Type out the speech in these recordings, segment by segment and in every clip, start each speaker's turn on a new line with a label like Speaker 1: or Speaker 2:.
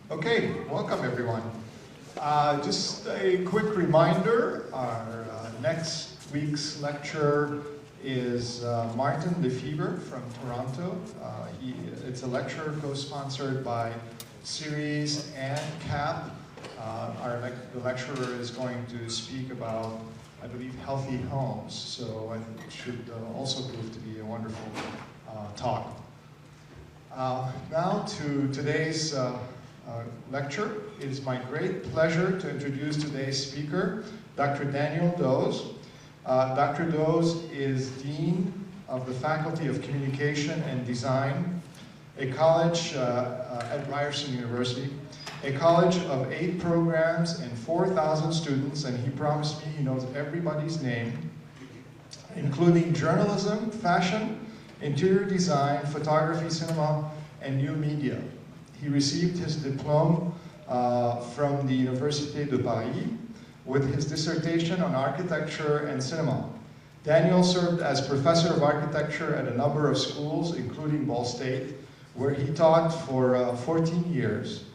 Speaker 1: Okay, welcome everyone. Just a quick reminder, our next week's lecturer is Martin Lefebvre from Toronto. It's a lecture co-sponsored by Series and CAP. The lecturer is going to speak about, I believe, healthy homes, so I think it should also prove to be a wonderful talk. Now to today's lecture. It is my great pleasure to introduce today's speaker, Dr. Daniel Doze. Dr. Doze is Dean of the Faculty of Communication and Design, a college at Ryerson University, a college of 8 programs and 4,000 students, and he promised me he knows everybody's name, including journalism, fashion, interior design, photography, cinema, and new media. He received his diploma from the Université de Paris with his dissertation on architecture and cinema. Daniel served as professor of architecture at a number of schools, including Ball State, where he taught for 14 years.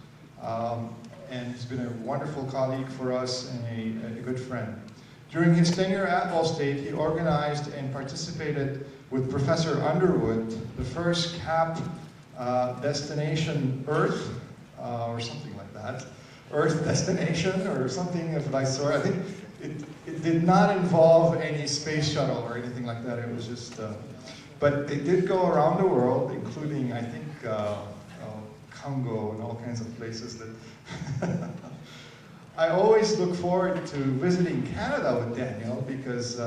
Speaker 1: And he's been a wonderful colleague for us and a good friend. During his tenure at Ball State, he organized and participated with Professor Underwood, the first CAP Destination Earth, or something like that. Earth Destination, or something of that sort. I think it did not involve any space shuttle or anything like that. It was just, but they did go around the world, including, I think, Congo and all kinds of places that I always look forward to visiting Canada with Daniel because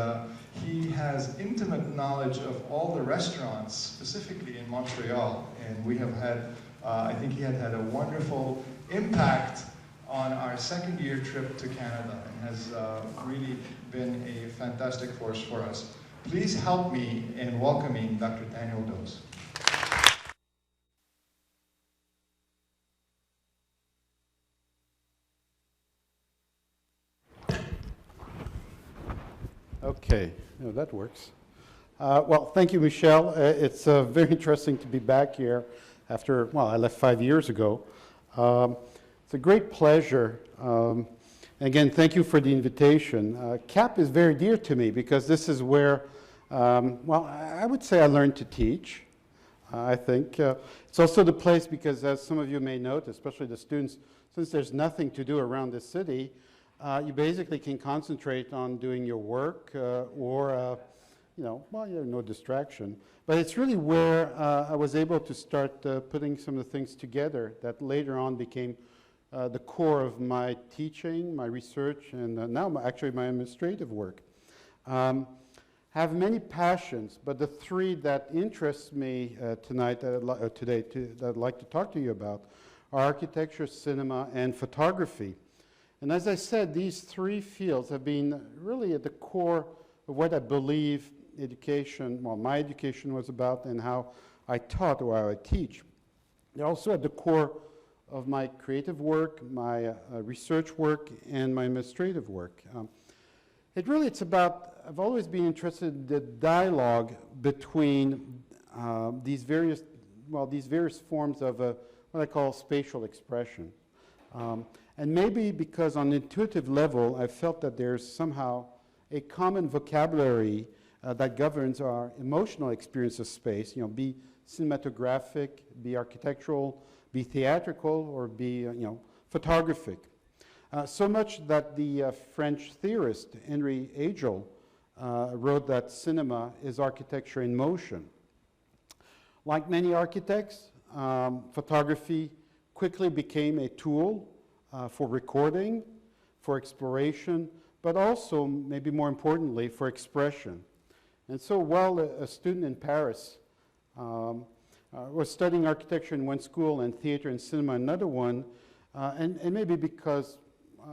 Speaker 1: he has intimate knowledge of all the restaurants, specifically in Montreal, and we have had, I think he had a wonderful impact on our second year trip to Canada and has really been a fantastic force for us. Please help me in welcoming Dr. Daniel Doze.
Speaker 2: Okay, no, that works. Well, thank you, Michel. It's very interesting to be back here after, well, I left 5 years ago. It's a great pleasure. Again, thank you for the invitation. CAP is very dear to me because this is where, well, I would say I learned to teach. I think it's also the place because, as some of you may note, especially the students, since there's nothing to do around the city, you basically can concentrate on doing your work or, you know, well, you have no distraction. But it's really where I was able to start putting some of the things together that later on became the core of my teaching, my research, and now actually my administrative work. Have many passions, but the 3 that interest me tonight, that I'd like to talk to you about are architecture, cinema, and photography. And as I said, these 3 fields have been really at the core of what I believe education, well, my education was about and how I taught or how I teach. They're also at the core of my creative work, my research work, and my administrative work. It's about, I've always been interested in the dialogue between these various forms of what I call spatial expression. And maybe because on an intuitive level, I felt that there's somehow a common vocabulary that governs our emotional experience of space, you know, be cinematographic, be architectural, be theatrical, or be, photographic. So much that the French theorist Henri Hegel wrote that cinema is architecture in motion. Like many architects, photography quickly became a tool for recording, for exploration, but also, maybe more importantly, for expression. And so while a student in Paris was studying architecture in one school and theater and cinema in another one, and maybe because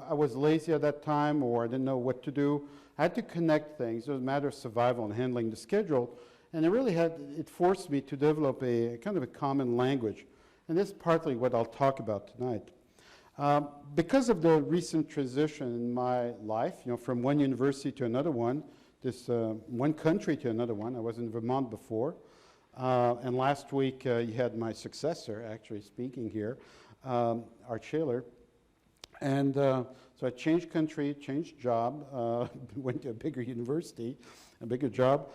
Speaker 2: I was lazy at that time or I didn't know what to do, I had to connect things. It was a matter of survival and handling the schedule. And it forced me to develop a kind of a common language. And this is partly what I'll talk about tonight. Because of the recent transition in my life, from one university to another one, one country to another one. I was in Vermont before, and last week you had my successor actually speaking here. Art Shaler. And so I changed country, changed job, went to a bigger university, a bigger job.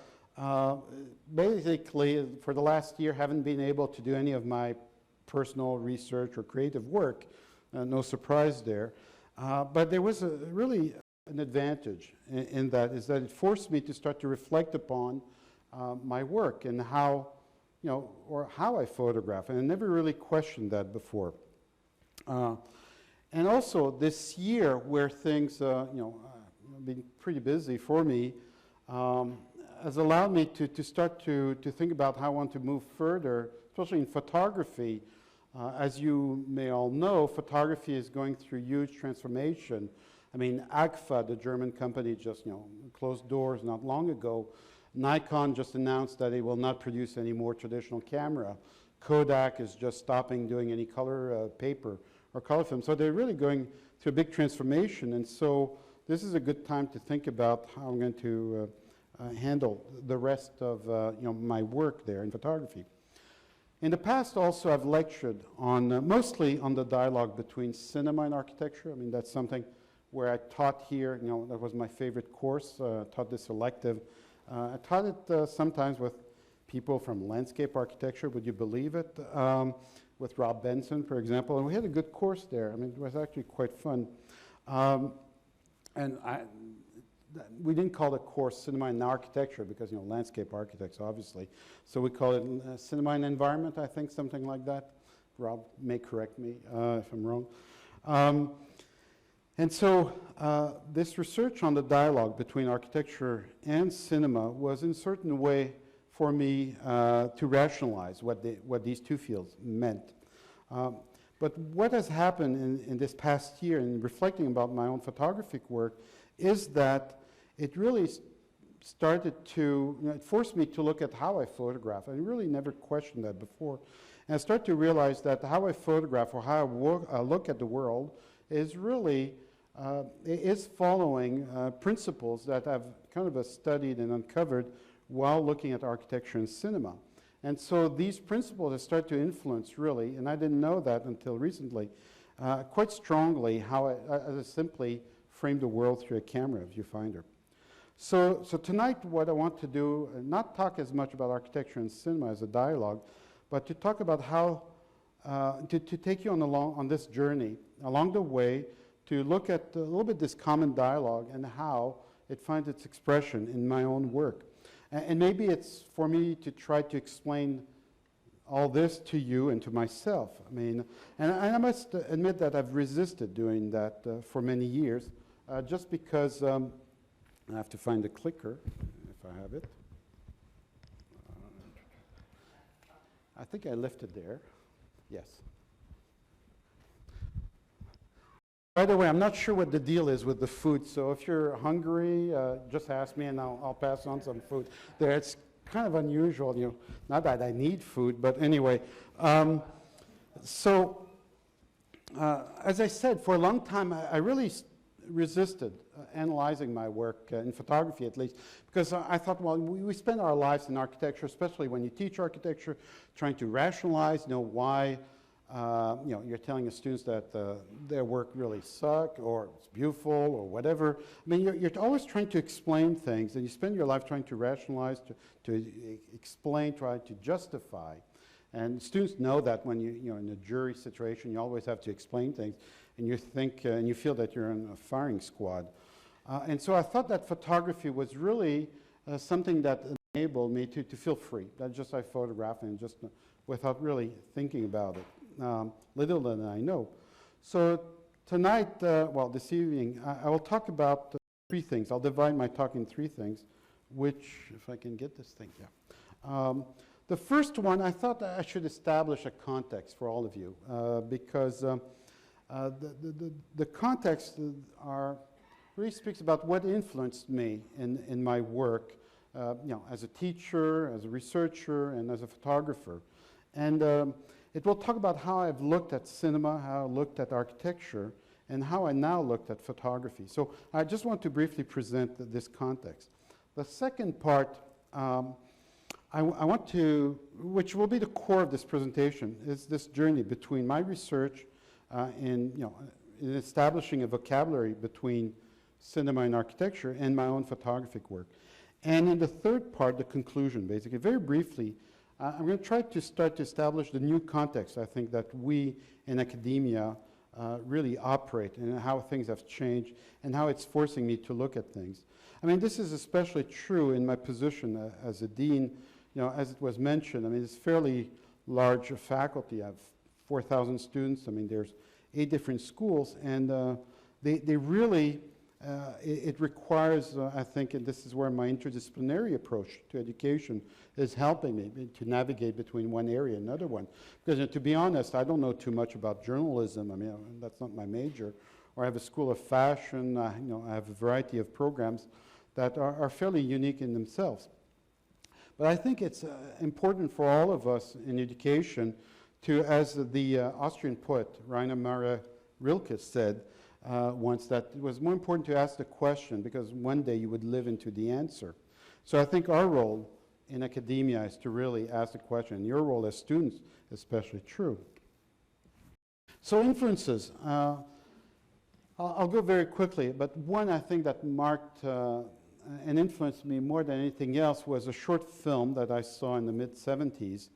Speaker 2: Basically, for the last year, haven't been able to do any of my personal research or creative work. No surprise there. But there was really an advantage in that, is that it forced me to start to reflect upon my work and how, or how I photograph. And I never really questioned that before. And also this year, where things, been pretty busy for me, has allowed me to start to think about how I want to move further, especially in photography. As you may all know, photography is going through huge transformation. I mean, AGFA, the German company, just closed doors not long ago. Nikon just announced that it will not produce any more traditional camera. Kodak is just stopping doing any color paper or color film. So they're really going through a big transformation. And so this is a good time to think about how I'm going to handle the rest of my work there in photography. In the past also I've lectured on, mostly on the dialogue between cinema and architecture. I mean, that's something where I taught here, that was my favorite course, taught this elective. I taught it sometimes with people from landscape architecture, would you believe it? With Rob Benson, for example, and we had a good course there. I mean, it was actually quite fun. And we didn't call the course Cinema and Architecture because, landscape architects, obviously. So we call it Cinema and Environment, I think, something like that. Rob may correct me if I'm wrong. And so this research on the dialogue between architecture and cinema was in a certain way for me to rationalize what these two fields meant. But what has happened in this past year, in reflecting about my own photographic work, is that it really started to, it forced me to look at how I photograph. I really never questioned that before. And I started to realize that how I photograph or how I look at the world is really, is following principles that I've kind of studied and uncovered while looking at architecture and cinema. And so these principles have started to influence really, and I didn't know that until recently, quite strongly how I simply frame the world through a camera, a viewfinder. So tonight what I want to do, not talk as much about architecture and cinema as a dialogue, but to talk about how, to take you on this journey along the way to look at a little bit this common dialogue and how it finds its expression in my own work. And maybe it's for me to try to explain all this to you and to myself. I mean, and I must admit that I've resisted doing that for many years, just because I have to find the clicker, if I have it. I think I left it there. Yes. By the way, I'm not sure what the deal is with the food, so if you're hungry, just ask me and I'll pass on some food. There, it's kind of unusual, not that I need food, but anyway. As I said, for a long time, I really resisted analyzing my work, in photography at least, because I thought, well, we spend our lives in architecture, especially when you teach architecture, trying to rationalize, why you're telling the students that their work really suck or it's beautiful or whatever. I mean, you're always trying to explain things, and you spend your life trying to rationalize, to explain, try to justify. And students know that when you're in a jury situation, you always have to explain things, and you think and you feel that you're in a firing squad. And so I thought that photography was really something that enabled me to feel free. That just I photograph and just without really thinking about it. Little than I know. So tonight, this evening, I will talk about three things. I'll divide my talk in three things, which, if I can get this thing, yeah. The first one, I thought that I should establish a context for all of you, because the context really speaks about what influenced me in my work, as a teacher, as a researcher, and as a photographer. And it will talk about how I've looked at cinema, how I looked at architecture, and how I now looked at photography. So I just want to briefly present this context. The second part, I want to, which will be the core of this presentation, is this journey between my research in, in establishing a vocabulary between cinema and architecture and my own photographic work. And in the third part, the conclusion, basically, very briefly, I'm going to try to start to establish the new context, I think, that we in academia really operate, and how things have changed, and how it's forcing me to look at things. I mean, this is especially true in my position as a dean. As it was mentioned, I mean, it's fairly large faculty. I have 4,000 students. I mean, there's 8 different schools, and they really, it requires, I think, and this is where my interdisciplinary approach to education is helping me to navigate between one area and another one. Because to be honest, I don't know too much about journalism. I mean, that's not my major. Or I have a school of fashion. I have a variety of programs that are fairly unique in themselves. But I think it's important for all of us in education to, as the Austrian poet Rainer Maria Rilke said once, that it was more important to ask the question because one day you would live into the answer. So I think our role in academia is to really ask the question, and your role as students is especially true. So influences. I'll go very quickly, but one I think that marked and influenced me more than anything else was a short film that I saw in the mid-70s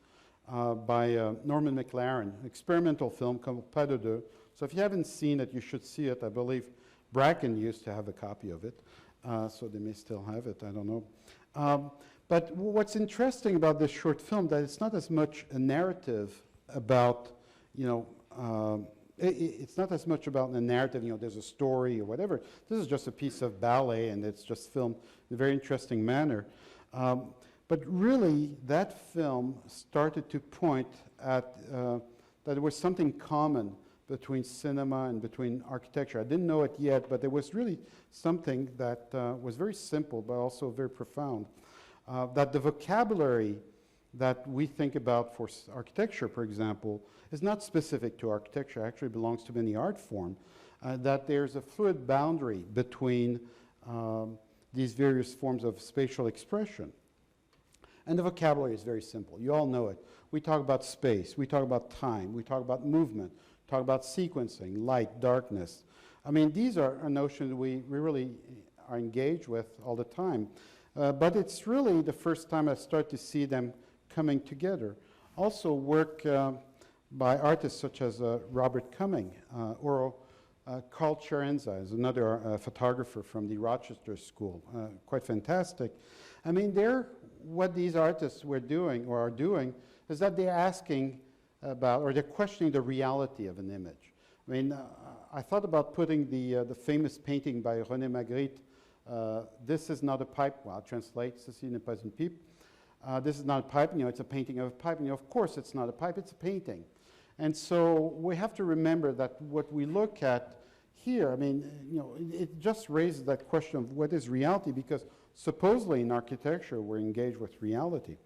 Speaker 2: by Norman McLaren, experimental film called Pas de deux. So if you haven't seen it, you should see it. I believe Bracken used to have a copy of it, so they may still have it, I don't know. But what's interesting about this short film, that it's not as much a narrative about, it's not as much about the narrative, there's a story or whatever. This is just a piece of ballet, and it's just filmed in a very interesting manner. But really, that film started to point at that there was something common between cinema and between architecture. I didn't know it yet, but there was really something that was very simple, but also very profound. That the vocabulary that we think about for architecture, for example, is not specific to architecture, actually belongs to many art forms, that there's a fluid boundary between these various forms of spatial expression. And the vocabulary is very simple. You all know it. We talk about space, we talk about time, we talk about movement, talk about sequencing, light, darkness. I mean, these are notions we really are engaged with all the time. But it's really the first time I start to see them coming together. Also work by artists such as Robert Cumming, or Carl Cerenza is another photographer from the Rochester School, quite fantastic. I mean, what these artists were doing, or are doing, is that they're asking about, or they're questioning the reality of an image. I mean, I thought about putting the famous painting by René Magritte, This is not a pipe. Well, I'll translate, Ceci n'est pas une pipe. This is not a pipe, it's a painting of a pipe. Of course it's not a pipe, it's a painting. And so we have to remember that what we look at here, I mean, it just raises that question of what is reality, because supposedly in architecture we're engaged with reality.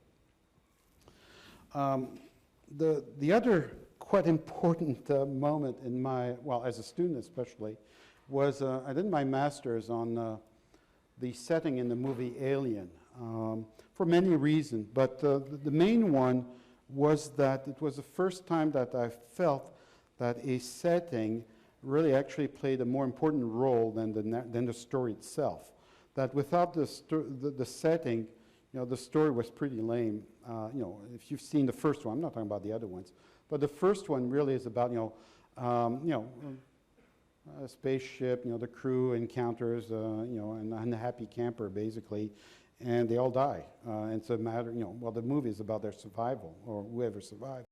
Speaker 2: The other quite important moment in my, well, as a student especially, was I did my master's on the setting in the movie Alien, for many reasons, but the main one was that it was the first time that I felt that a setting really actually played a more important role than the story itself. That without the setting, the story was pretty lame. If you've seen the first one, I'm not talking about the other ones, but the first one really is about, a spaceship, the crew encounters, an unhappy camper, basically, and they all die. And it's a matter, well, the movie is about their survival, or whoever survived.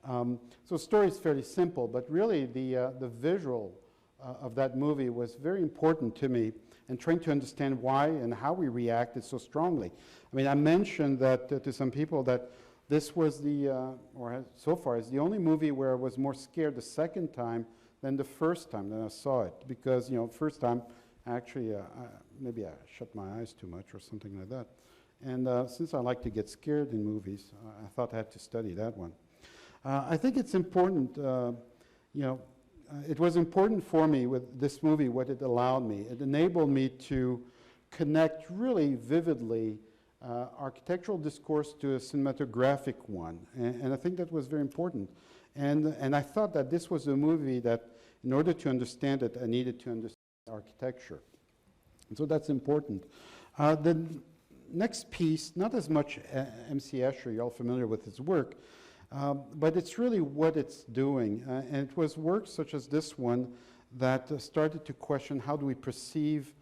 Speaker 2: So the story is fairly simple, but really the visual of that movie was very important to me, and trying to understand why and how we reacted so strongly. I mean, I mentioned that to some people that this was so far is the only movie where I was more scared the second time than the first time that I saw it, because first time actually maybe I shut my eyes too much or something like that, and since I like to get scared in movies, I thought I had to study that one. I think it's important, it was important for me with this movie what it allowed me. It enabled me to connect really vividly architectural discourse to a cinematographic one. And I think that was very important. And I thought that this was a movie that, in order to understand it, I needed to understand architecture. And so that's important. The next piece, not as much M.C. Escher, you're all familiar with his work, but it's really what it's doing. And it was work such as this one that started to question how do we perceive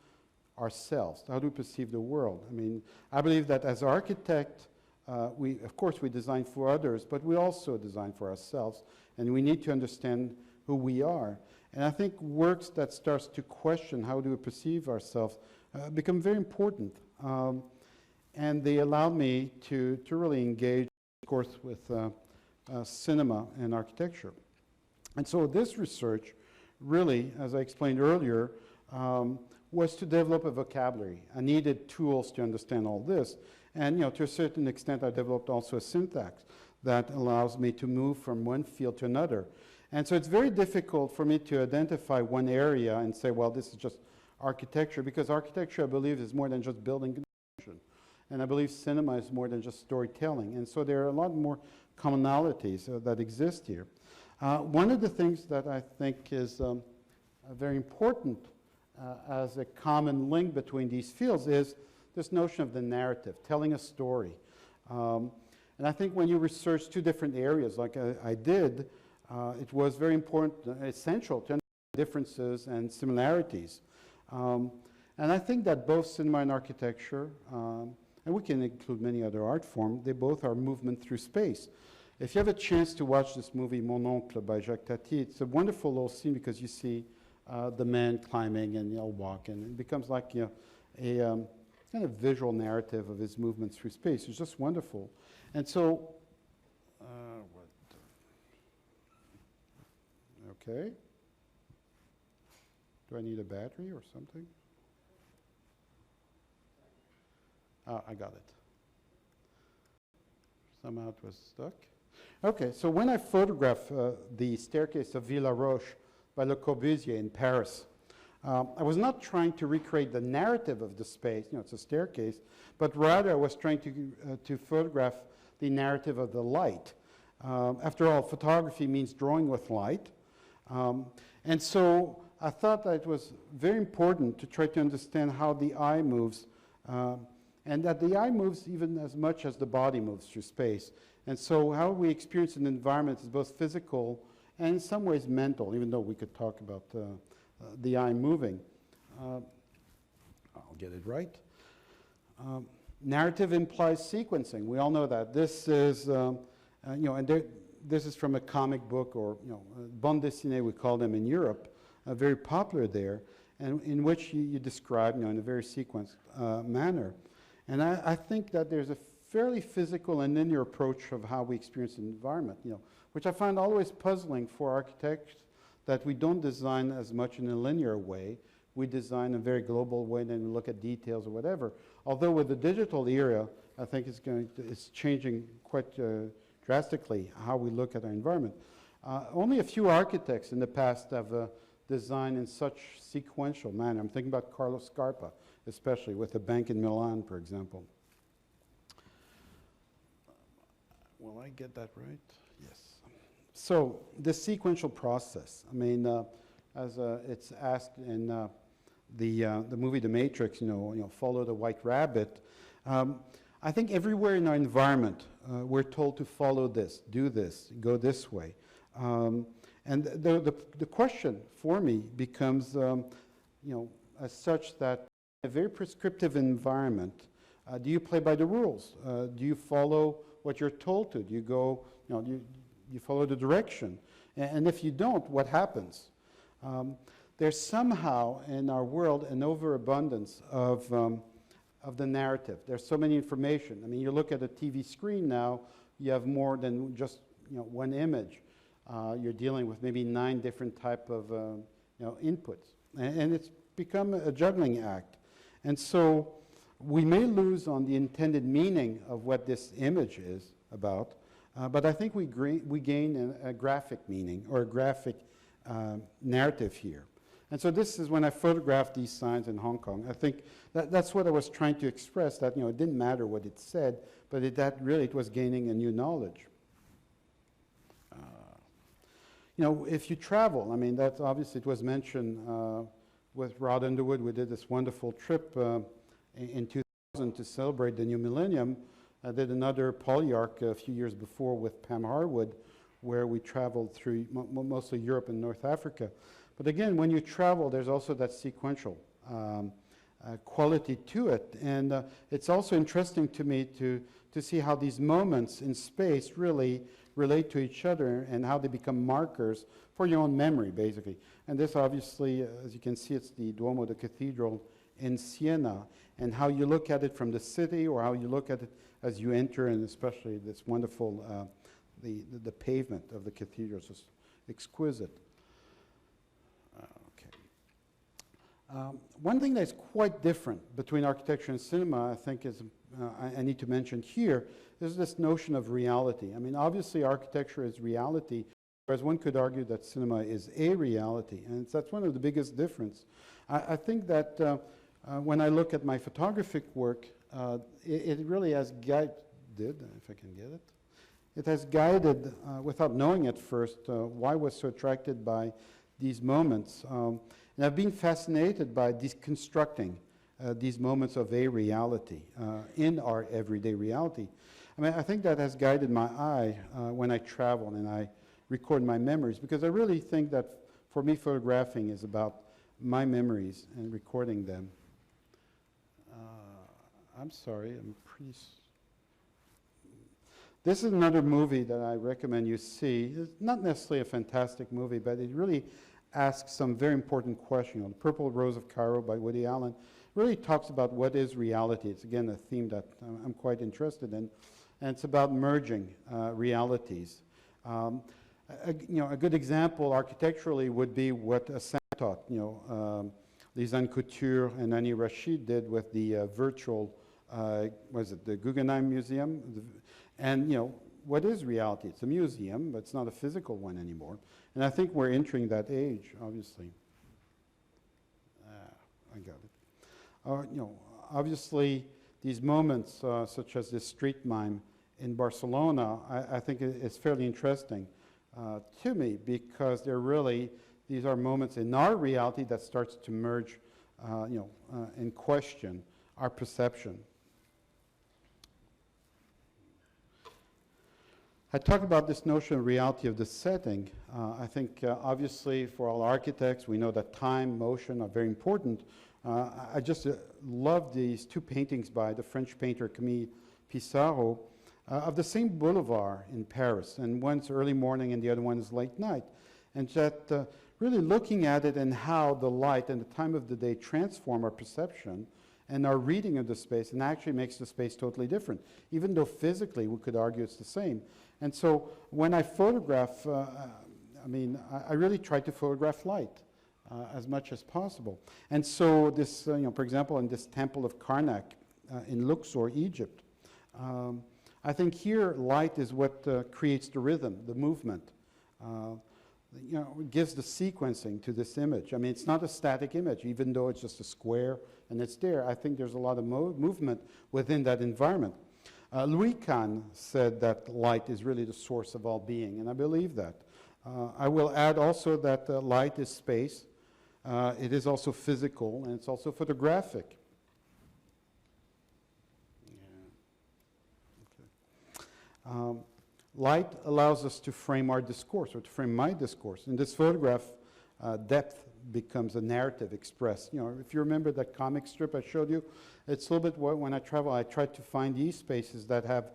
Speaker 2: ourselves, how do we perceive the world. I mean, I believe that as architect, of course we design for others, but we also design for ourselves, and we need to understand who we are. And I think works that starts to question how do we perceive ourselves become very important. And they allowed me to really engage, of course, with cinema and architecture. And so this research really, as I explained earlier, was to develop a vocabulary. I needed tools to understand all this. And to a certain extent, I developed also a syntax that allows me to move from one field to another. And so it's very difficult for me to identify one area and say, well, this is just architecture, because architecture, I believe, is more than just building construction. And I believe cinema is more than just storytelling. And so there are a lot more commonalities that exist here. One of the things that I think is very important as a common link between these fields is this notion of the narrative, telling a story. And I think when you research two different areas like I did, it was very important, essential to understand differences and similarities. And I think that both cinema and architecture, and we can include many other art forms, they both are movement through space. If you have a chance to watch this movie, Mon Oncle by Jacques Tati, it's a wonderful little scene because you see the man climbing and walking. It becomes like a kind of visual narrative of his movements through space. It's just wonderful. And so, okay. Do I need a battery or something? I got it. Somehow it was stuck. Okay, so when I photographed the staircase of Villa Roche by Le Corbusier in Paris, I was not trying to recreate the narrative of the space, it's a staircase, but rather I was trying to photograph the narrative of the light. After all, photography means drawing with light. And so I thought that it was very important to try to understand how the eye moves, and that the eye moves even as much as the body moves through space. And so how we experience an environment is both physical and in some ways mental, even though we could talk about the eye moving. I'll get it right. Narrative implies sequencing. We all know that. This is, this is from a comic book, or bande dessinée, we call them in Europe, very popular there, and in which you describe, in a very sequenced manner. And I think that there's a fairly physical and linear approach of how we experience an environment, which I find always puzzling for architects, that we don't design as much in a linear way. We design in a very global way, and then we look at details or whatever. Although with the digital era, I think it's changing quite drastically how we look at our environment. Only a few architects in the past have designed in such sequential manner. I'm thinking about Carlo Scarpa, especially with the bank in Milan, for example. Will I get that right? Yes. So the sequential process, I mean, as it's asked in the movie The Matrix, follow the white rabbit. I think everywhere in our environment, we're told to follow this, do this, go this way. And the question for me becomes, as such that in a very prescriptive environment, do you play by the rules? Do you follow what you're told to? Do you go, you follow the direction? And if you don't, what happens? There's somehow in our world an overabundance of the narrative. There's so many information. I mean, you look at a TV screen now, you have more than just one image. You're dealing with maybe 9 different type of inputs. And it's become a juggling act. And so we may lose on the intended meaning of what this image is about, but I think we gain a graphic meaning or a graphic narrative here. And so this is when I photographed these signs in Hong Kong. I think that's what I was trying to express, that it didn't matter what it said, but it was gaining a new knowledge. If you travel, I mean, that's obviously, it was mentioned with Rod Underwood. We did this wonderful trip in 2000 to celebrate the new millennium. I did another polyarc a few years before with Pam Harwood, where we traveled through mostly Europe and North Africa. But again, when you travel, there's also that sequential quality to it. And it's also interesting to me to see how these moments in space really relate to each other and how they become markers for your own memory, basically. And this obviously, as you can see, it's the Duomo, the cathedral in Siena, and how you look at it from the city or how you look at it as you enter, and especially this wonderful, the pavement of the cathedral is just exquisite. One thing that's quite different between architecture and cinema, I think, is I need to mention here, is this notion of reality. I mean, obviously, architecture is reality, whereas one could argue that cinema is a reality, and that's one of the biggest difference. I think that when I look at my photographic work, it really has guided, if I can get it, it has guided, without knowing at first, why I was so attracted by these moments. And I've been fascinated by deconstructing these moments of a reality in our everyday reality. I mean, I think that has guided my eye when I travel and I record my memories, because I really think that for me, photographing is about my memories and recording them. I'm sorry, I'm pretty... This is another movie that I recommend you see. It's not necessarily a fantastic movie, but it really asks some very important questions. The Purple Rose of Cairo by Woody Allen really talks about what is reality. It's, again, a theme that I'm quite interested in, and it's about merging realities. A good example architecturally would be what Santot, Lisanne Couture and Annie Rashid did with the virtual, was it the Guggenheim Museum? And, what is reality? It's a museum, but it's not a physical one anymore. And I think we're entering that age, obviously. I got it. Obviously, these moments, such as this street mime in Barcelona, I think it's fairly interesting to me, because these are moments in our reality that starts to merge, and question our perception. I talked about this notion of reality of the setting. I think obviously for all architects, we know that time, motion are very important. I just love these two paintings by the French painter Camille Pissarro of the same boulevard in Paris. And one's early morning and the other one is late night. And that really looking at it and how the light and the time of the day transform our perception and our reading of the space, and actually makes the space totally different, even though physically we could argue it's the same. And so when I photograph, I really try to photograph light as much as possible. And so this, for example, in this temple of Karnak in Luxor, Egypt, I think here light is what creates the rhythm, the movement. Gives the sequencing to this image. I mean, it's not a static image, even though it's just a square and it's there. I think there's a lot of movement within that environment. Louis Kahn said that light is really the source of all being, and I believe that. I will add also that light is space. It is also physical, and it's also photographic. Yeah. Okay. Light allows us to frame our discourse, or to frame my discourse. In this photograph, depth becomes a narrative expressed. If you remember that comic strip I showed you, it's a little bit when I travel, I try to find these spaces that have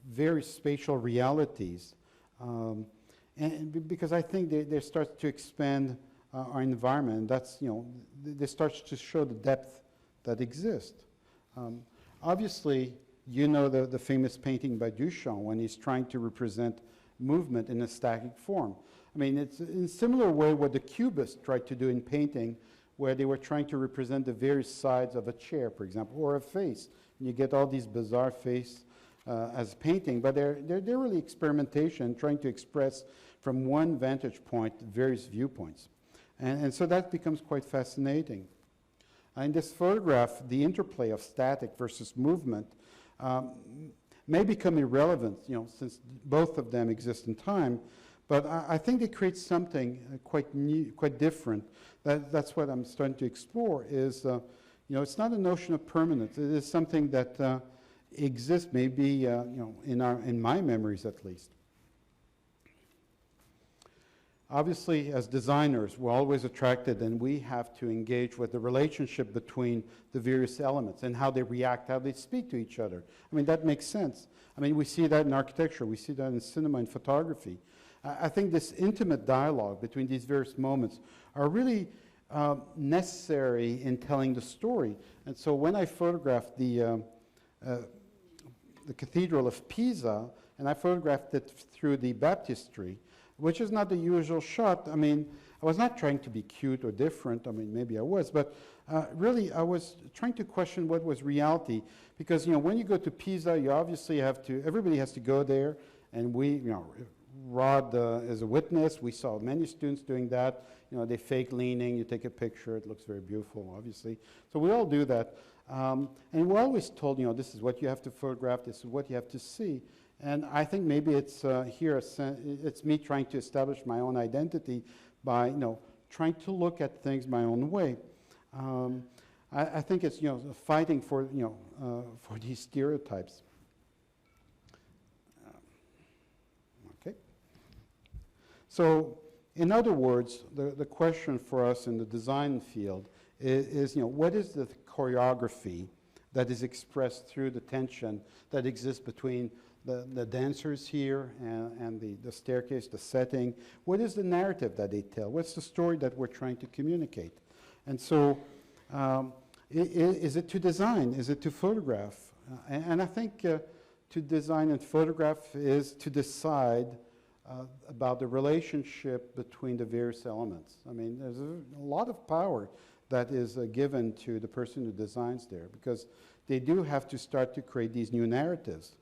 Speaker 2: very spatial realities. And because I think they start to expand our environment, and that's, they start to show the depth that exists. Obviously, the famous painting by Duchamp when he's trying to represent movement in a static form. I mean, it's in a similar way what the Cubists tried to do in painting, where they were trying to represent the various sides of a chair, for example, or a face. And you get all these bizarre faces as painting, but they're really experimentation, trying to express from one vantage point various viewpoints. And so that becomes quite fascinating. In this photograph, the interplay of static versus movement may become irrelevant, since both of them exist in time, but I think they create something quite new, quite different. That's what I'm starting to explore is, it's not a notion of permanence. It is something that exists maybe, in my memories at least. Obviously, as designers, we're always attracted and we have to engage with the relationship between the various elements and how they react, how they speak to each other. I mean, that makes sense. I mean, we see that in architecture, we see that in cinema and photography. I think this intimate dialogue between these various moments are really necessary in telling the story. And so when I photographed the Cathedral of Pisa, and I photographed it through the baptistry, which is not the usual shot. I mean, I was not trying to be cute or different. I mean, maybe I was, but really I was trying to question what was reality. Because, when you go to Pisa, you obviously have to, everybody has to go there. And we, Rod is a witness. We saw many students doing that. They fake leaning, you take a picture, it looks very beautiful, obviously. So we all do that. And we're always told, this is what you have to photograph, this is what you have to see. And I think maybe it's it's me trying to establish my own identity by, trying to look at things my own way. I think it's, fighting for, for these stereotypes. Okay. So, in other words, the question for us in the design field is, what is the choreography that is expressed through the tension that exists between the dancers here and the staircase, the setting? What is the narrative that they tell? What's the story that we're trying to communicate? And so, is it to design? Is it to photograph? And I think to design and photograph is to decide about the relationship between the various elements. I mean, there's a lot of power that is given to the person who designs there, because they do have to start to create these new narratives.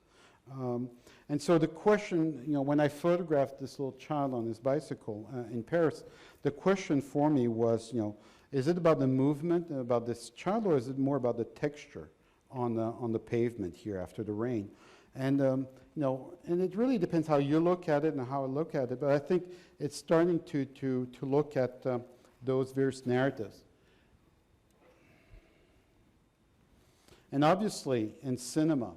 Speaker 2: And so the question, when I photographed this little child on his bicycle in Paris, the question for me was, is it about the movement, about this child, or is it more about the texture on the pavement here after the rain? And, and it really depends how you look at it and how I look at it, but I think it's starting to look at those various narratives. And obviously, in cinema,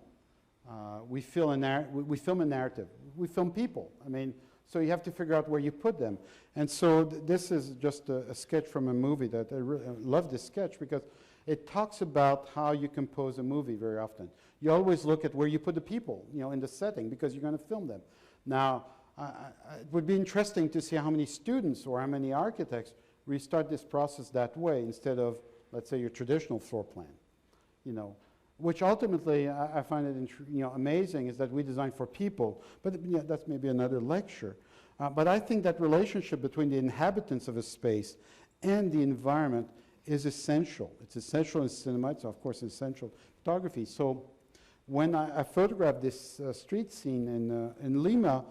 Speaker 2: we film a narrative. We film people. I mean, so you have to figure out where you put them. And so this is just a sketch from a movie that I love this sketch because it talks about how you compose a movie very often. You always look at where you put the people, in the setting, because you're going to film them. Now, it would be interesting to see how many students or how many architects restart this process that way instead of, let's say, your traditional floor plan, which ultimately I find it amazing is that we design for people, but that's maybe another lecture. But I think that relationship between the inhabitants of a space and the environment is essential. It's essential in cinema, it's of course essential in photography. So when I photographed this street scene in Lima,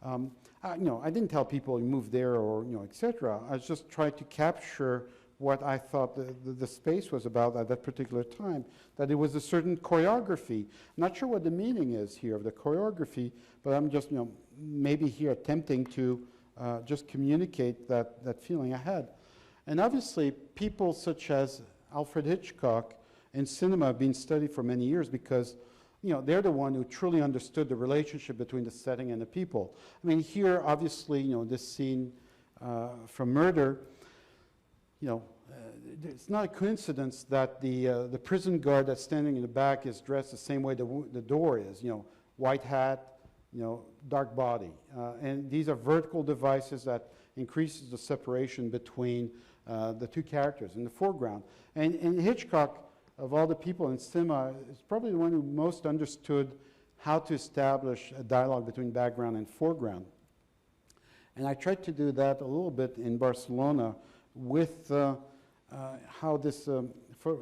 Speaker 2: I didn't tell people you move there or etc. I just tried to capture what I thought the space was about at that particular time, that it was a certain choreography. I'm not sure what the meaning is here of the choreography, but I'm just, maybe here attempting to just communicate that feeling I had. And obviously, people such as Alfred Hitchcock in cinema have been studied for many years because, they're the one who truly understood the relationship between the setting and the people. I mean, here, obviously, this scene from Murder, it's not a coincidence that the prison guard that's standing in the back is dressed the same way the door is, white hat, dark body. And these are vertical devices that increases the separation between the two characters in the foreground. And Hitchcock, of all the people in cinema, is probably the one who most understood how to establish a dialogue between background and foreground. And I tried to do that a little bit in Barcelona with how this,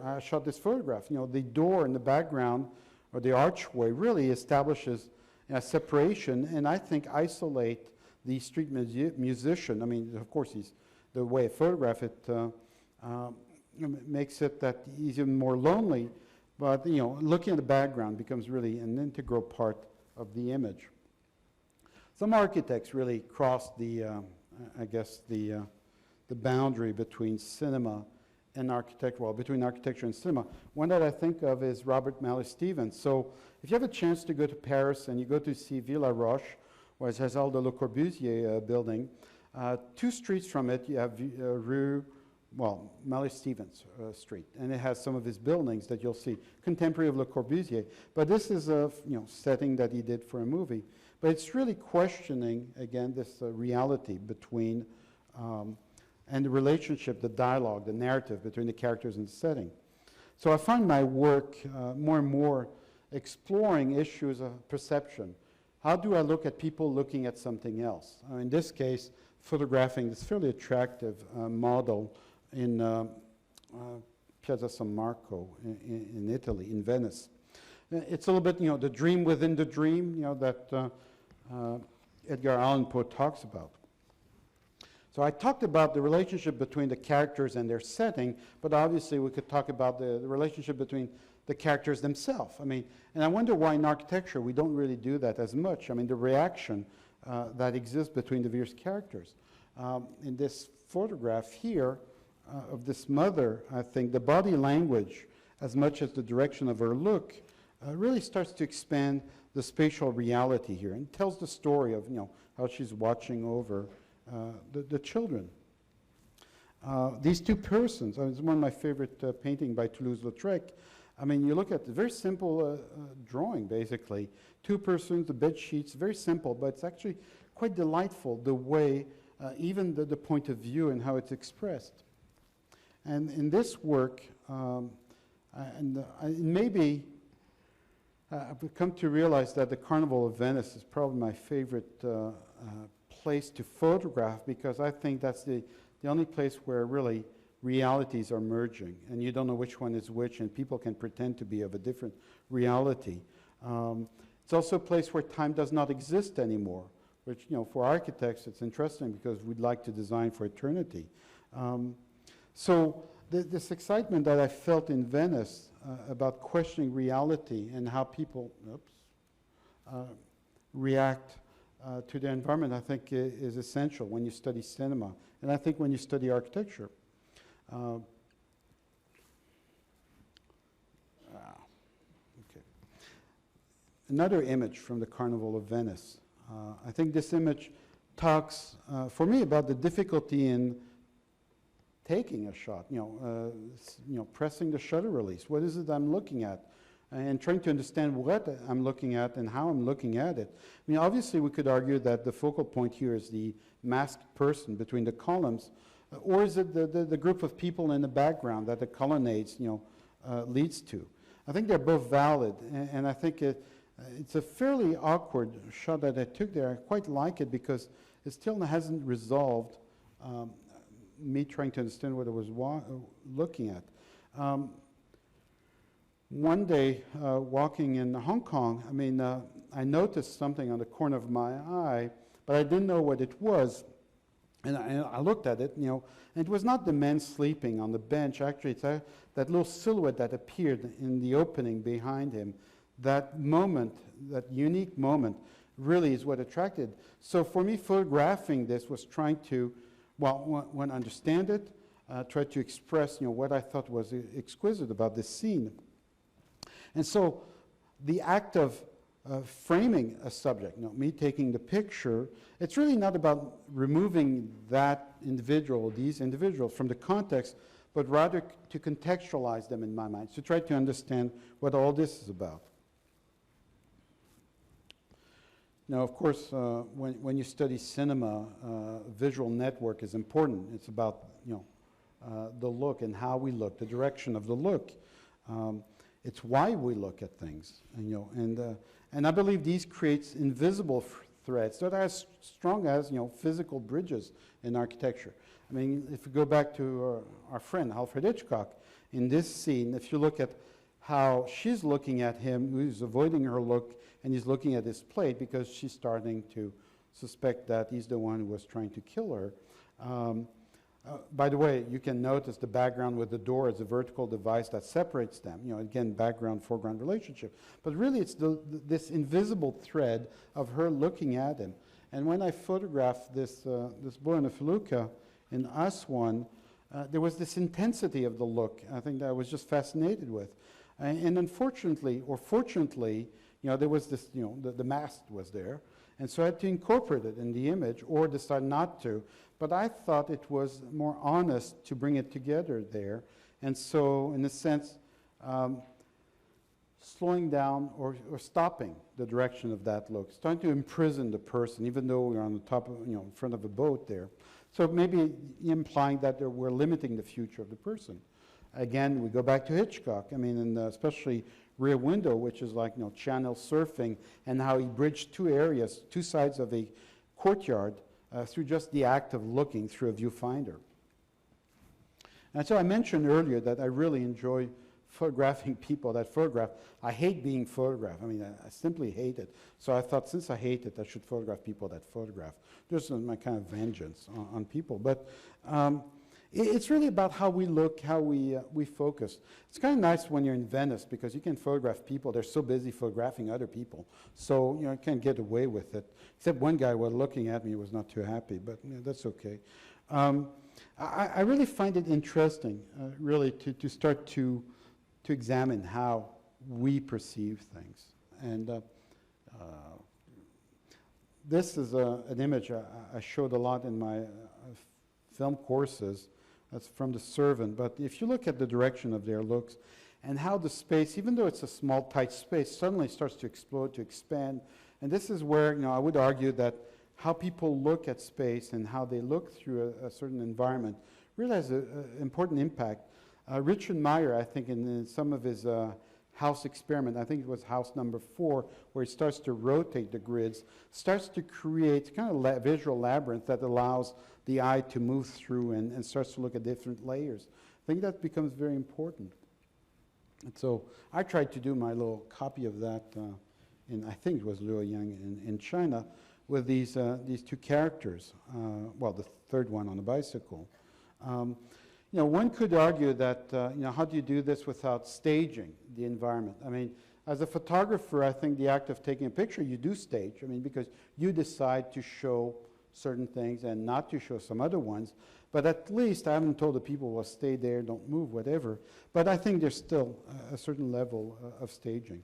Speaker 2: I shot this photograph. The door in the background, or the archway, really establishes a separation, and I think isolate the street musician. I mean, of course, the way I photograph it makes it that he's even more lonely. But looking at the background becomes really an integral part of the image. Some architects really crossed the, I guess, the boundary between cinema and architecture, well, between architecture and cinema. One that I think of is Robert Mallet-Stevens. So if you have a chance to go to Paris and you go to see Villa Roche, where it has all the Le Corbusier building, 2 streets from it, you have Mallet-Stevens Street, and it has some of his buildings that you'll see, contemporary of Le Corbusier. But this is a setting that he did for a movie. But it's really questioning, again, this reality between, and the relationship, the dialogue, the narrative between the characters and the setting. So I find my work more and more exploring issues of perception. How do I look at people looking at something else? In this case, photographing this fairly attractive model in Piazza San Marco in Italy, in Venice. It's a little bit, the dream within the dream, that Edgar Allan Poe talks about. So I talked about the relationship between the characters and their setting, but obviously we could talk about the relationship between the characters themselves. And I wonder why in architecture we don't really do that as much. The reaction that exists between the various characters. In this photograph here of this mother, I think the body language, as much as the direction of her look, really starts to expand the spatial reality here and tells the story of how she's watching over the children. These 2 persons, it's one of my favorite painting by Toulouse-Lautrec. You look at the very simple drawing, basically. 2 persons, the bed sheets, very simple, but it's actually quite delightful the way, even the point of view and how it's expressed. And in this work, maybe I've come to realize that the Carnival of Venice is probably my favorite place to photograph, because I think that's the only place where really realities are merging and you don't know which one is which, and people can pretend to be of a different reality. It's also a place where time does not exist anymore, which for architects it's interesting because we'd like to design for eternity. So this excitement that I felt in Venice about questioning reality and how people react to their environment, I think is essential when you study cinema, and I think when you study architecture. Okay. Another image from the Carnival of Venice. I think this image talks, for me, about the difficulty in taking a shot, pressing the shutter release. What is it I'm looking at? And trying to understand what I'm looking at and how I'm looking at it. Obviously we could argue that the focal point here is the masked person between the columns, or is it the group of people in the background that the colonnades, leads to? I think they're both valid, and I think it's a fairly awkward shot that I took there. I quite like it because it still hasn't resolved me trying to understand what I was looking at. One day, walking in Hong Kong, I noticed something on the corner of my eye, but I didn't know what it was. And I looked at it, and it was not the man sleeping on the bench. Actually, it's that little silhouette that appeared in the opening behind him. That moment, that unique moment, really is what attracted. So for me, photographing this was trying to, one, understand it, try to express, what I thought was exquisite about this scene. And so the act of framing a subject, me taking the picture, it's really not about removing that individual, these individuals from the context, but rather to contextualize them in my mind, to try to understand what all this is about. Now, of course, when you study cinema, visual network is important. It's about, the look and how we look, the direction of the look. It's why we look at things, and I believe these creates invisible threads that are as strong as physical bridges in architecture. If we go back to our friend Alfred Hitchcock, in this scene, if you look at how she's looking at him, who's avoiding her look, and he's looking at his plate because she's starting to suspect that he's the one who was trying to kill her. By the way, you can notice the background with the door is a vertical device that separates them. You know, again, background-foreground relationship. But really, it's this invisible thread of her looking at him. And when I photographed this boy in a felucca in Aswan, there was this intensity of the look, I think, that I was just fascinated with. And unfortunately, or fortunately, you know, there was this, you know, the mast was there. And so I had to incorporate it in the image or decide not to. But I thought it was more honest to bring it together there. And so, in a sense, slowing down or stopping the direction of that look, starting to imprison the person, even though we're on the top of, you know, in front of a boat there. So maybe implying that we're limiting the future of the person. Again, we go back to Hitchcock. I mean, and especially Rear Window, which is like, you know, channel surfing, and how he bridged two areas, two sides of a courtyard through just the act of looking through a viewfinder. And so I mentioned earlier that I really enjoy photographing people that photograph. I hate being photographed. I mean, I simply hate it. So I thought, since I hate it, I should photograph people that photograph. Just my kind of vengeance on people. But it's really about how we look, how we focus. It's kind of nice when you're in Venice because you can photograph people. They're so busy photographing other people. So, you know, I can't get away with it. Except one guy was looking at me, was not too happy, but you know, that's okay. I really find it interesting, really, to start to examine how we perceive things. And this is an image I showed a lot in my film courses. That's from The Servant. But if you look at the direction of their looks and how the space, even though it's a small, tight space, suddenly starts to explode, to expand. And this is where, you know, I would argue that how people look at space and how they look through a certain environment really has an important impact. Richard Meyer, I think, in some of his house experiment, I think it was house number 4, where he starts to rotate the grids, starts to create kind of visual labyrinth that allows the eye to move through and starts to look at different layers. I think that becomes very important. And so I tried to do my little copy of that I think it was Luoyang in China, with these two characters, well, the third one on a bicycle. You know, one could argue that, you know, how do you do this without staging the environment? I mean, as a photographer, I think the act of taking a picture, you do stage. I mean, because you decide to show certain things and not to show some other ones. But at least I haven't told the people, well, stay there, don't move, whatever. But I think there's still a certain level of staging.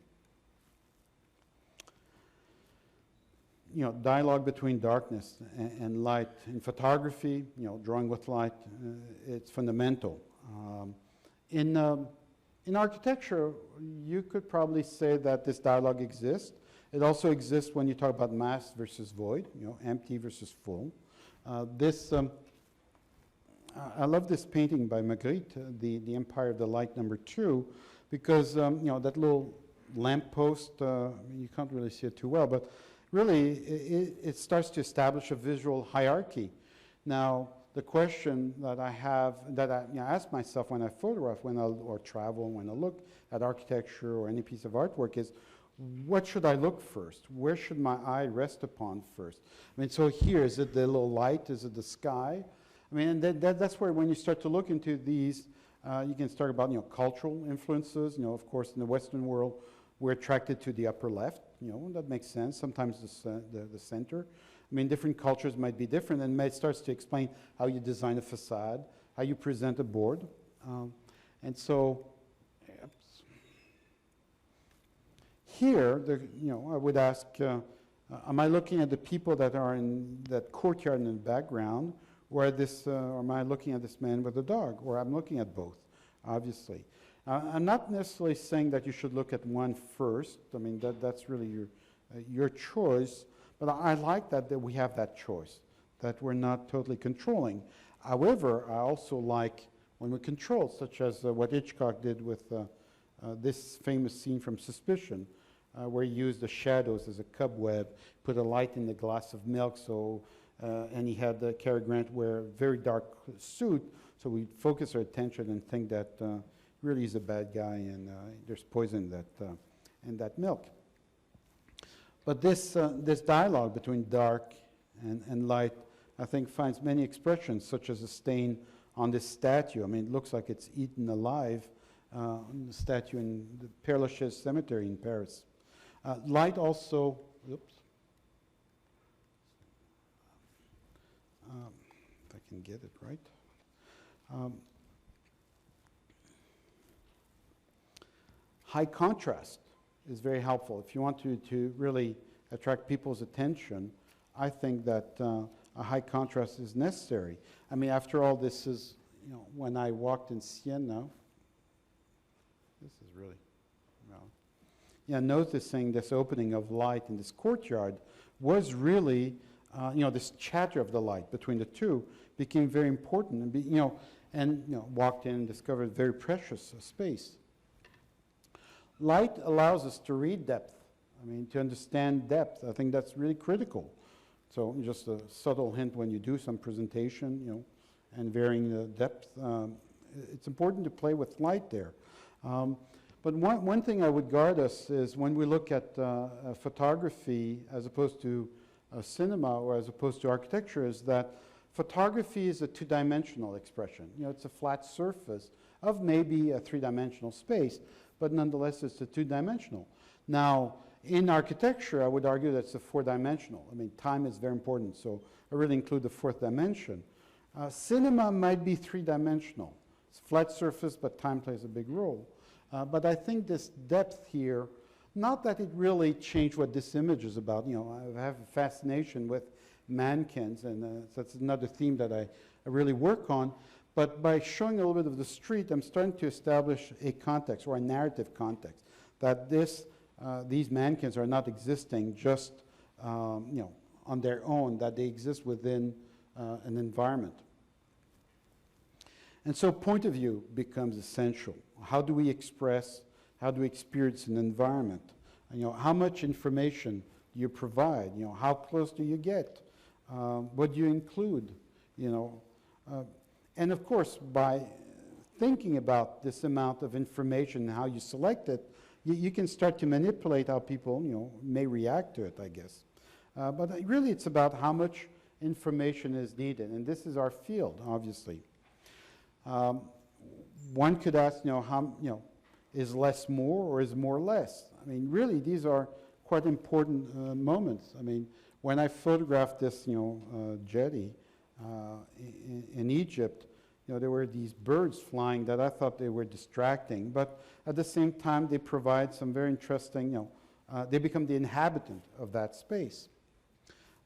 Speaker 2: You know, dialogue between darkness and light. In photography, you know, drawing with light, it's fundamental. In architecture, you could probably say that this dialogue exists. It also exists when you talk about mass versus void, you know, empty versus full. I love this painting by Magritte, the Empire of the Light #2, because, you know, that little lamppost, you can't really see it too well, but really, it starts to establish a visual hierarchy. Now, the question that I have, that I ask myself when I photograph, or travel, when I look at architecture or any piece of artwork is, what should I look first? Where should my eye rest upon first? I mean, so here, is it the little light? Is it the sky? I mean, and that's where when you start to look into these, you can start about, you know, cultural influences. You know, of course, in the Western world, we're attracted to the upper left, you know, that makes sense. Sometimes the center. I mean, different cultures might be different, and it starts to explain how you design a facade, how you present a board. And so here, you know, I would ask, am I looking at the people that are in that courtyard in the background, or am I looking at this man with a dog, or I'm looking at both, obviously. I'm not necessarily saying that you should look at one first. I mean, that's really your choice. But I like that we have that choice, that we're not totally controlling. However, I also like when we control, such as what Hitchcock did with this famous scene from Suspicion, where he used the shadows as a cobweb, put a light in the glass of milk, and he had Cary Grant wear a very dark suit, so we focus our attention and think that really he's a bad guy and there's poison in that milk. But this dialogue between dark and light I think, finds many expressions, such as a stain on this statue. I mean, it looks like it's eaten alive, on the statue in the Père Lachaise Cemetery in Paris. Light also, oops, if I can get it right. High contrast is very helpful. If you want to really attract people's attention, I think that a high contrast is necessary. I mean, after all, this is, you know, when I walked in Siena, this is really, well, yeah, noticing this opening of light in this courtyard was really, you know, this chatter of the light between the two became very important, and walked in and discovered very precious space. Light allows us to read depth. I mean, to understand depth. I think that's really critical. So just a subtle hint when you do some presentation, you know, and varying the depth. It's important to play with light there. But one thing I would guard us is when we look at photography as opposed to cinema or as opposed to architecture, is that photography is a two-dimensional expression. You know, it's a flat surface of maybe a three-dimensional space, but nonetheless it's a two-dimensional. Now, in architecture, I would argue that it's a four-dimensional. I mean, time is very important, so I really include the fourth dimension. Cinema might be three-dimensional. It's a flat surface, but time plays a big role. But I think this depth here, not that it really changed what this image is about. You know, I have a fascination with mannequins, and that's another theme that I really work on. But by showing a little bit of the street, I'm starting to establish a context, or a narrative context, that these mannequins are not existing just on their own, that they exist within an environment. And so point of view becomes essential. How do we express, how do we experience an environment? You know, how much information do you provide? You know, how close do you get? What do you include? You know, and of course, by thinking about this amount of information and how you select it, you can start to manipulate how people, you know, may react to it, I guess. But really, it's about how much information is needed, and this is our field, obviously. One could ask, is less more or is more less? I mean, really, these are quite important moments. I mean, when I photographed this, jetty in Egypt, there were these birds flying that I thought they were distracting, but at the same time, they provide some very interesting, they become the inhabitant of that space.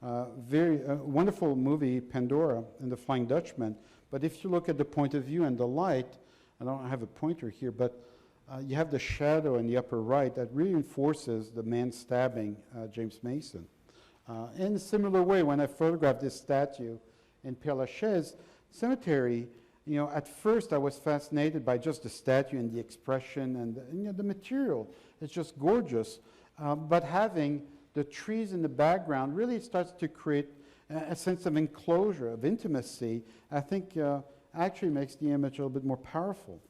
Speaker 2: Very wonderful movie, Pandora and the Flying Dutchman, but if you look at the point of view and the light, I don't have a pointer here, but you have the shadow in the upper right that reinforces the man stabbing James Mason. In a similar way, when I photographed this statue in Père Lachaise Cemetery, at first I was fascinated by just the statue and the expression and the material. It's just gorgeous. But having the trees in the background really starts to create a sense of enclosure, of intimacy. I think actually makes the image a little bit more powerful.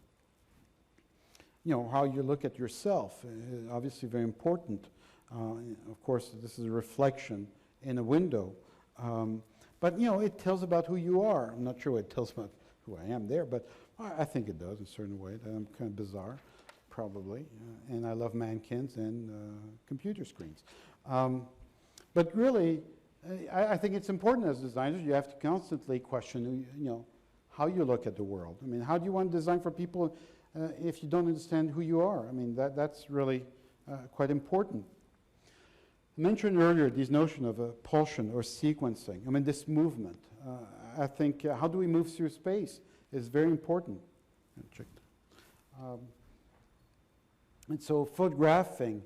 Speaker 2: How you look at yourself, obviously very important. Of course, this is a reflection in a window. But, it tells about who you are. I'm not sure what it tells about who I am there, but I think it does in a certain way. That I'm kind of bizarre, probably. And I love mannequins and computer screens. But really, I think it's important as designers. You have to constantly question, how you look at the world. I mean, how do you want to design for people if you don't understand who you are? I mean, that's really quite important. I mentioned earlier this notion of pulsion or sequencing. I mean, this movement. I think how do we move through space is very important. And so photographing,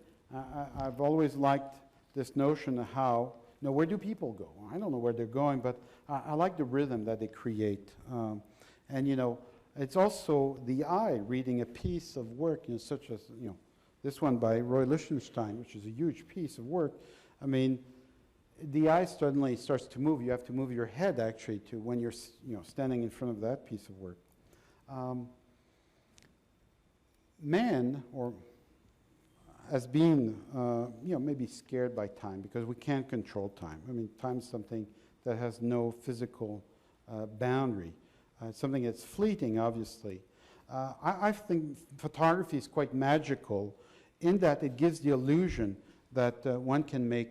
Speaker 2: I've always liked this notion of how, where do people go? I don't know where they're going, but I like the rhythm that they create. And, it's also the eye reading a piece of work, such as, this one by Roy Lichtenstein, which is a huge piece of work. I mean, the eye suddenly starts to move. You have to move your head, actually, to when you're, standing in front of that piece of work. Man, or as being, maybe scared by time, because we can't control time. I mean, time is something that has no physical boundary. Something that's fleeting, obviously. I think photography is quite magical in that it gives the illusion that one can make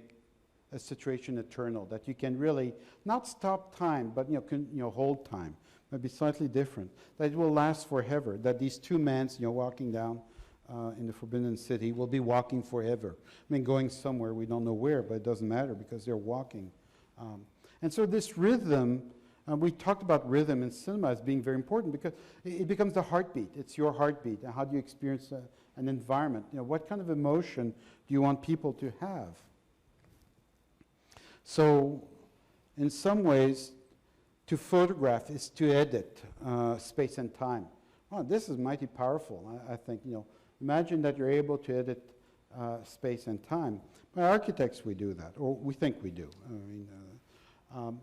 Speaker 2: a situation eternal, that you can really not stop time, but hold time, maybe slightly different, that it will last forever, that these two men walking down in the Forbidden City will be walking forever. I mean, going somewhere, we don't know where, but it doesn't matter because they're walking. And so this rhythm, we talked about rhythm in cinema as being very important because it becomes the heartbeat. It's your heartbeat. And how do you experience an environment? What kind of emotion do you want people to have? So, in some ways, to photograph is to edit space and time. Well, this is mighty powerful, I think. Imagine that you're able to edit space and time. By architects, we do that, or we think we do. I mean,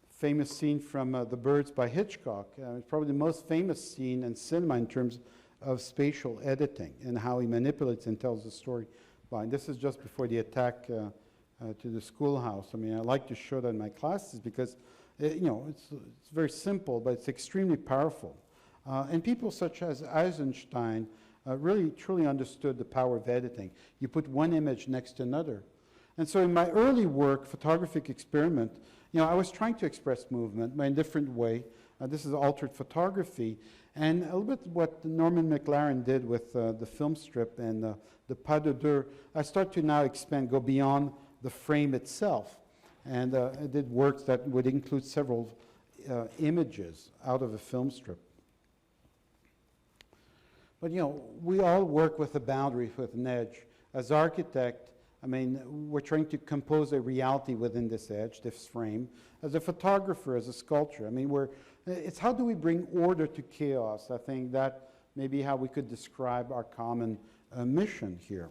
Speaker 2: famous scene from The Birds by Hitchcock. It's probably the most famous scene in cinema in terms of spatial editing and how he manipulates and tells the story. And this is just before the attack to the schoolhouse. I mean, I like to show that in my classes because, it's very simple, but it's extremely powerful. And people such as Eisenstein really, truly understood the power of editing. You put one image next to another. And so in my early work, photographic experiment, I was trying to express movement in a different way. This is altered photography. And a little bit what Norman McLaren did with the film strip and the pas de deux, I start to now expand, go beyond the frame itself. And I did works that would include several images out of a film strip. But we all work with a boundary, with an edge. As architect, I mean, we're trying to compose a reality within this edge, this frame. As a photographer, as a sculptor, I mean, it's how do we bring order to chaos? I think that may be how we could describe our common mission here.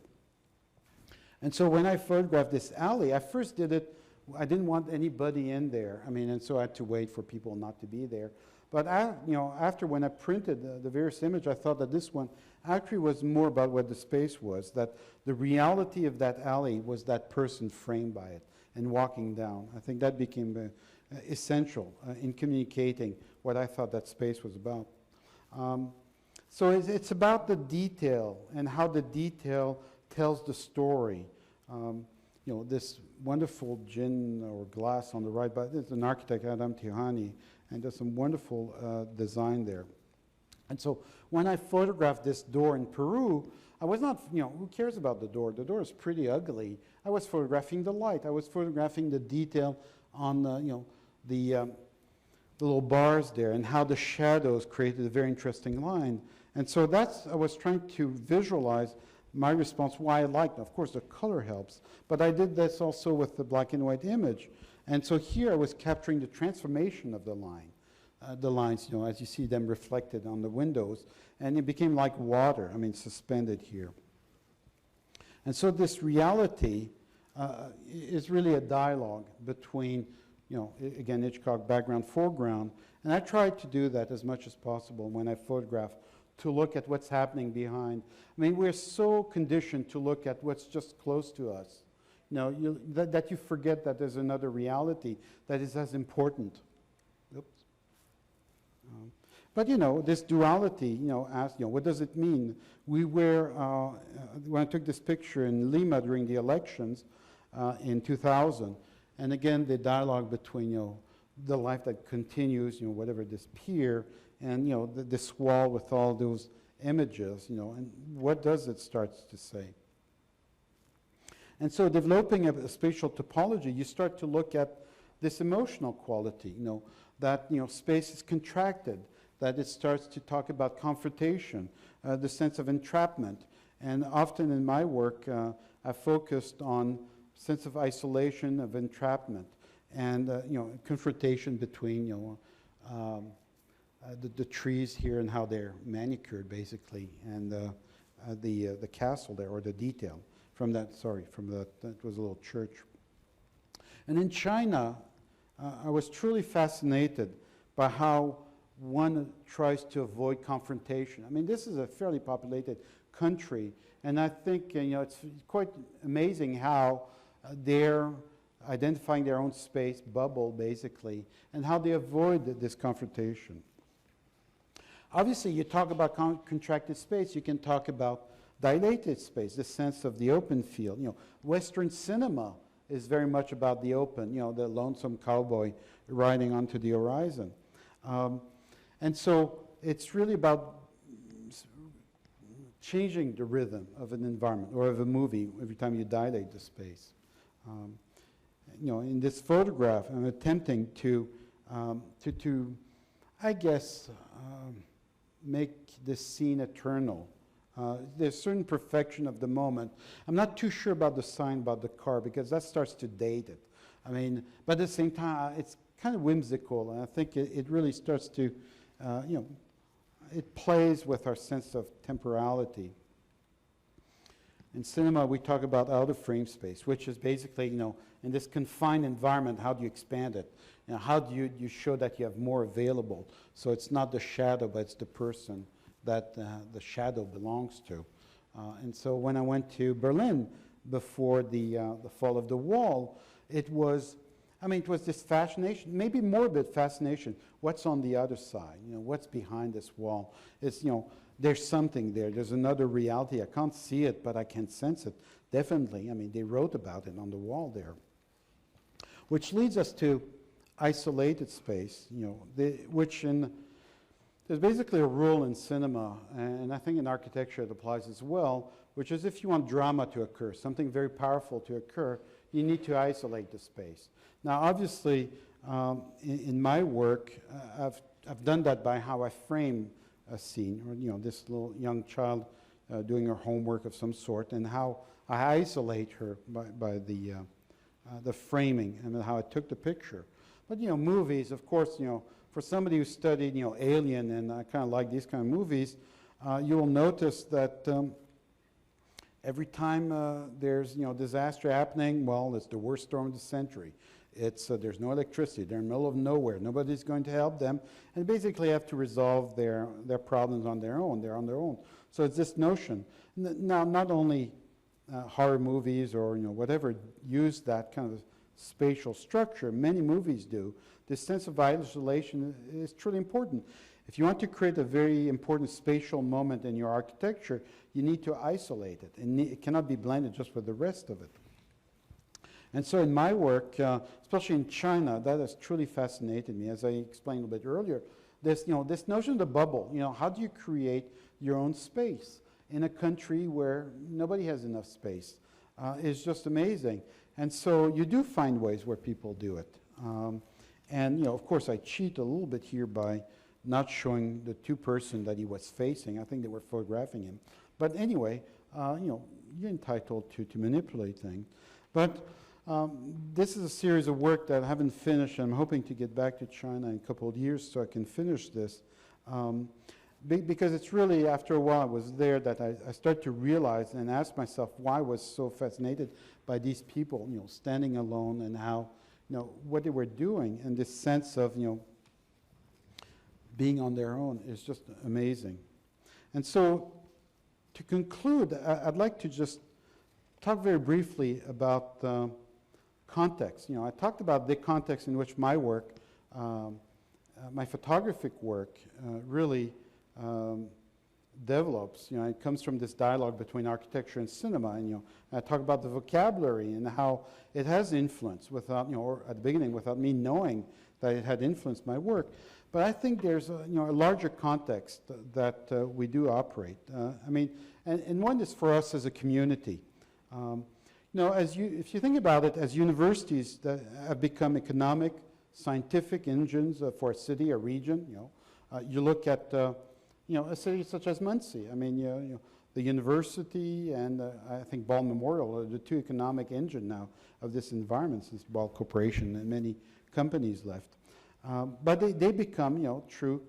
Speaker 2: And so when I photographed this alley, I first did it, I didn't want anybody in there. I mean, and so I had to wait for people not to be there. But after when I printed the various image, I thought that this one actually was more about what the space was, that the reality of that alley was that person framed by it and walking down. I think that became essential in communicating what I thought that space was about. So it's about the detail and how the detail tells the story. This wonderful gin or glass on the right, but it's an architect, Adam Tihani, and there's some wonderful design there. And so when I photographed this door in Peru, I was not, who cares about the door? The door is pretty ugly. I was photographing the light. I was photographing the detail on the little bars there and how the shadows created a very interesting line. And so I was trying to visualize my response, why I liked it. Of course, the color helps, but I did this also with the black and white image. And so here I was capturing the transformation of the lines, as you see them reflected on the windows, and it became like water, suspended here. And so this reality is really a dialogue between, again, Hitchcock background, foreground, and I tried to do that as much as possible when I photograph, to look at what's happening behind. We're so conditioned to look at what's just close to us, that you forget that there's another reality that is as important. Oops. But this duality, what does it mean? We were, when I took this picture in Lima during the elections in 2000, and again, the dialogue between, the life that continues, whatever this pier, and, this wall with all those images, and what does it start to say? And so developing a spatial topology, you start to look at this emotional quality, that, space is contracted, that it starts to talk about confrontation, the sense of entrapment. And often in my work, I focused on sense of isolation, of entrapment, and, confrontation between, the trees here and how they're manicured, basically, and the castle there, or the detail from that, that was a little church. And in China, I was truly fascinated by how one tries to avoid confrontation. This is a fairly populated country, and I think, it's quite amazing how their identifying their own space, bubble basically, and how they avoid this confrontation. Obviously, you talk about contracted space, you can talk about dilated space, the sense of the open field. Western cinema is very much about the open, the lonesome cowboy riding onto the horizon. And so it's really about changing the rhythm of an environment or of a movie every time you dilate the space. In this photograph, I'm attempting to I guess, make this scene eternal. There's certain perfection of the moment. I'm not too sure about the sign about the car because that starts to date it. But at the same time, it's kind of whimsical, and I think it really starts to, it plays with our sense of temporality. In cinema, we talk about out-of-frame space, which is basically, in this confined environment, how do you expand it? How do you show that you have more available? So it's not the shadow, but it's the person that the shadow belongs to. And so when I went to Berlin before the fall of the wall, it was this fascination, maybe morbid fascination. What's on the other side? What's behind this wall? It's, there's something there. There's another reality. I can't see it, but I can sense it. Definitely. They wrote about it on the wall there. Which leads us to isolated space, there's basically a rule in cinema, and I think in architecture it applies as well, which is if you want drama to occur, something very powerful to occur, you need to isolate the space. Now, obviously, in my work, I've done that by how I frame a scene, or this little young child doing her homework of some sort, and how I isolate her by the framing and how I took the picture. But movies, of course, for somebody who studied Alien, and I kind of like these kind of movies, you will notice that every time there's disaster happening, well, it's the worst storm of the century. It's there's no electricity. They're in the middle of nowhere. Nobody's going to help them, and basically have to resolve their problems on their own. They're on their own. So it's this notion. Now, not only horror movies or whatever use that kind of spatial structure. Many movies do. This sense of isolation is truly important. If you want to create a very important spatial moment in your architecture, you need to isolate it, and it cannot be blended just with the rest of it. And so in my work, especially in China, that has truly fascinated me. As I explained a bit earlier, this notion of the bubble. How do you create your own space in a country where nobody has enough space? Is just amazing. And so you do find ways where people do it. And of course, I cheat a little bit here by not showing the two-person that he was facing. I think they were photographing him. But anyway, you're entitled to manipulate things. But this is a series of work that I haven't finished. I'm hoping to get back to China in a couple of years so I can finish this. Because it's really, after a while I was there, that I started to realize and ask myself why I was so fascinated by these people, standing alone, and how, what they were doing, and this sense of, being on their own is just amazing. And so, to conclude, I'd like to just talk very briefly about context. I talked about the context in which my work, my photographic work, really develops. It comes from this dialogue between architecture and cinema, and I talk about the vocabulary and how it has influence without, or at the beginning without me knowing that it had influenced my work. But I think there's a larger context that we do operate. And one is for us as a community. If you think about it, as universities that have become economic, scientific engines for a city, a region, you look at a city such as Muncie. The university and I think Ball Memorial are the two economic engine now of this environment since Ball Corporation and many companies left. But they become, true,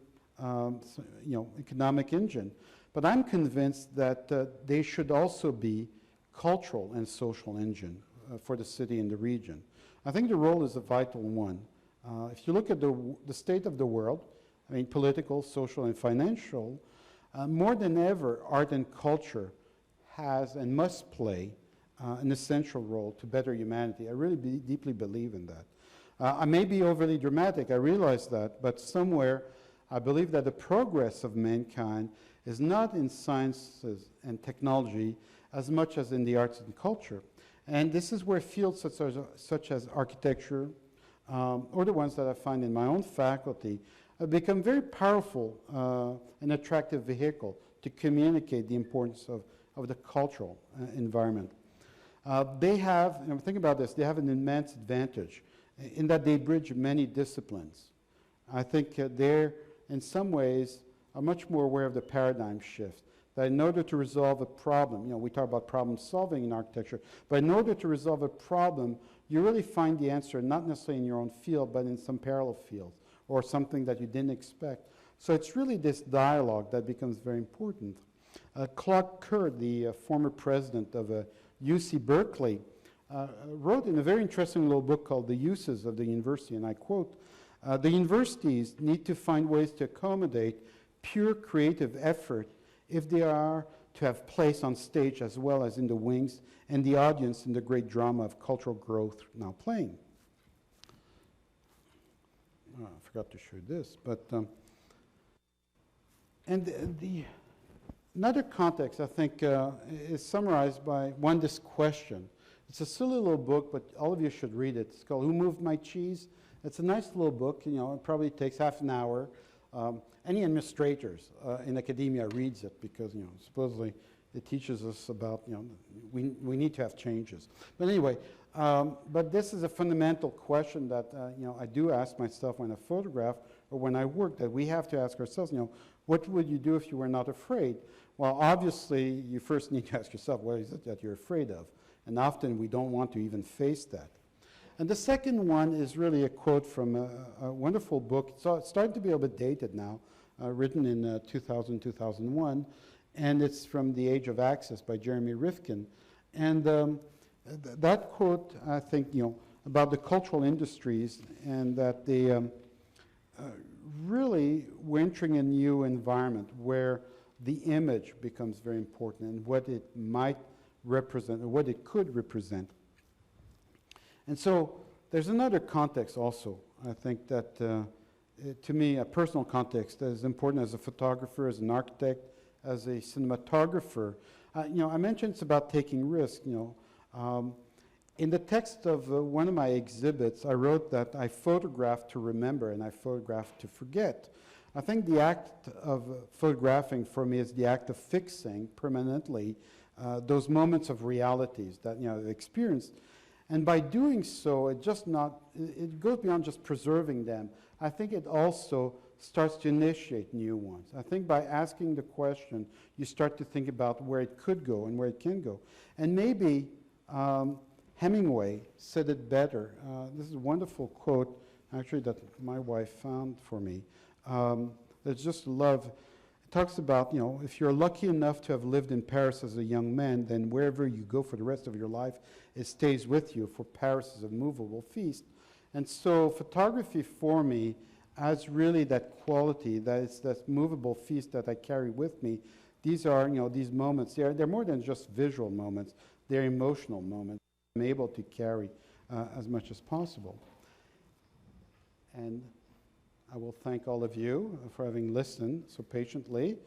Speaker 2: economic engine. But I'm convinced that they should also be cultural and social engine for the city and the region. I think the role is a vital one. If you look at the state of the world, political, social, and financial, more than ever, art and culture has and must play an essential role to better humanity. I really deeply believe in that. I may be overly dramatic, I realize that, but somewhere I believe that the progress of mankind is not in sciences and technology as much as in the arts and culture. And this is where fields such as architecture, or the ones that I find in my own faculty, have become very powerful and attractive vehicle to communicate the importance of the cultural environment. They have, think about this, they have an immense advantage in that they bridge many disciplines. I think they're, in some ways, are much more aware of the paradigm shift. That in order to resolve a problem, we talk about problem solving in architecture, but in order to resolve a problem, you really find the answer not necessarily in your own field, but in some parallel field, or something that you didn't expect. So it's really this dialogue that becomes very important. Clark Kerr, the former president of UC Berkeley, wrote in a very interesting little book called The Uses of the University, and I quote, "The universities need to find ways to accommodate pure creative effort if they are to have place on stage as well as in the wings and the audience in the great drama of cultural growth now playing." Oh, I forgot to show this, but another context I think is summarized by this question. It's a silly little book, but all of you should read it. It's called Who Moved My Cheese? It's a nice little book. It probably takes half an hour. Any administrators in academia reads it because, supposedly it teaches us about, we need to have changes. But anyway, but this is a fundamental question that, I do ask myself when I photograph or when I work, that we have to ask ourselves, what would you do if you were not afraid? Well, obviously, you first need to ask yourself, what is it that you're afraid of? And often we don't want to even face that. And the second one is really a quote from a wonderful book. It's starting to be a bit dated now, written in 2000, 2001, and it's from The Age of Access by Jeremy Rifkin. And that quote, I think, about the cultural industries and that they really we're entering a new environment where the image becomes very important and what it might represent or what it could represent. And so there's another context also, I think that to me, a personal context that is important as a photographer, as an architect, as a cinematographer. I mentioned it's about taking risks, in the text of one of my exhibits, I wrote that I photograph to remember and I photograph to forget. I think the act of photographing for me is the act of fixing permanently those moments of realities that I've experienced. And by doing so, it goes beyond just preserving them. I think it also starts to initiate new ones. I think by asking the question, you start to think about where it could go and where it can go. And maybe Hemingway said it better. This is a wonderful quote, actually, that my wife found for me. That's just love. It talks about, if you're lucky enough to have lived in Paris as a young man, then wherever you go for the rest of your life, it stays with you, for Paris is a movable feast. And so photography for me has really that quality, that it's that movable feast that I carry with me. These are, these moments, they're more than just visual moments, they're emotional moments I'm able to carry as much as possible. And I will thank all of you for having listened so patiently.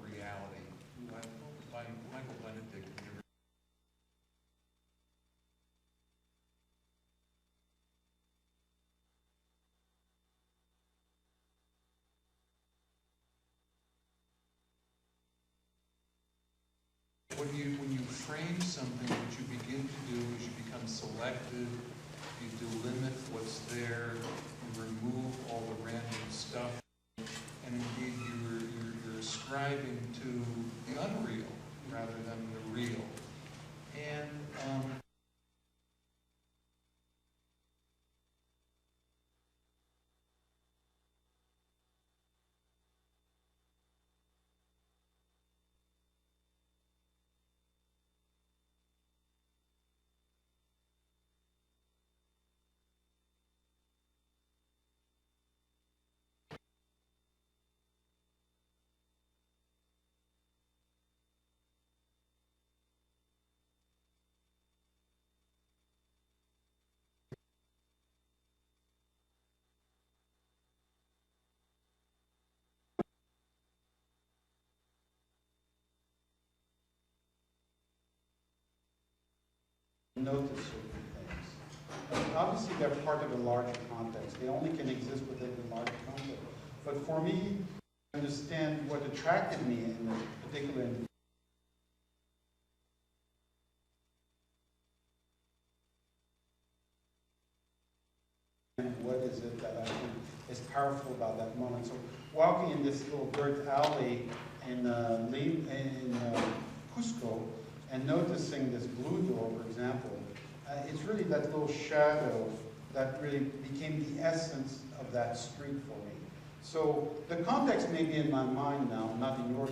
Speaker 3: Reality. By Michael Benedict. When you frame something, what you begin to do is you become selective, you delimit what's there, you remove all the random stuff, and indeed you're ascribing to the unreal rather than the real. And
Speaker 2: notice certain things. And obviously, they're part of a larger context. They only can exist within the larger context. But for me, to understand what attracted me in this particular and what is it that I think is powerful about that moment. So walking in this little dirt alley in Cusco and noticing this blue door, for example, it's really that little shadow that really became the essence of that street for me. So the context may be in my mind now, not in yours.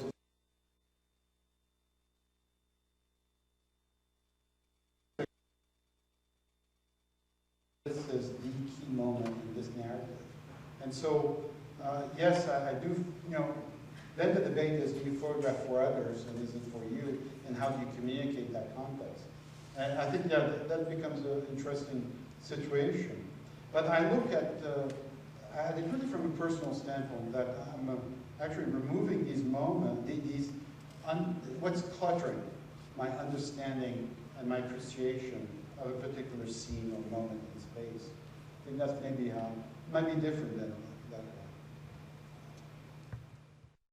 Speaker 2: This is the key moment in this narrative. And so, yes, I do, then the debate is, do you photograph for others and is it for you? And how do you communicate that context? And I think that becomes an interesting situation. But I look at it really from a personal standpoint, that I'm actually removing these moments, what's cluttering my understanding and my appreciation of a particular scene or moment in space. I think that's maybe how, it might be different than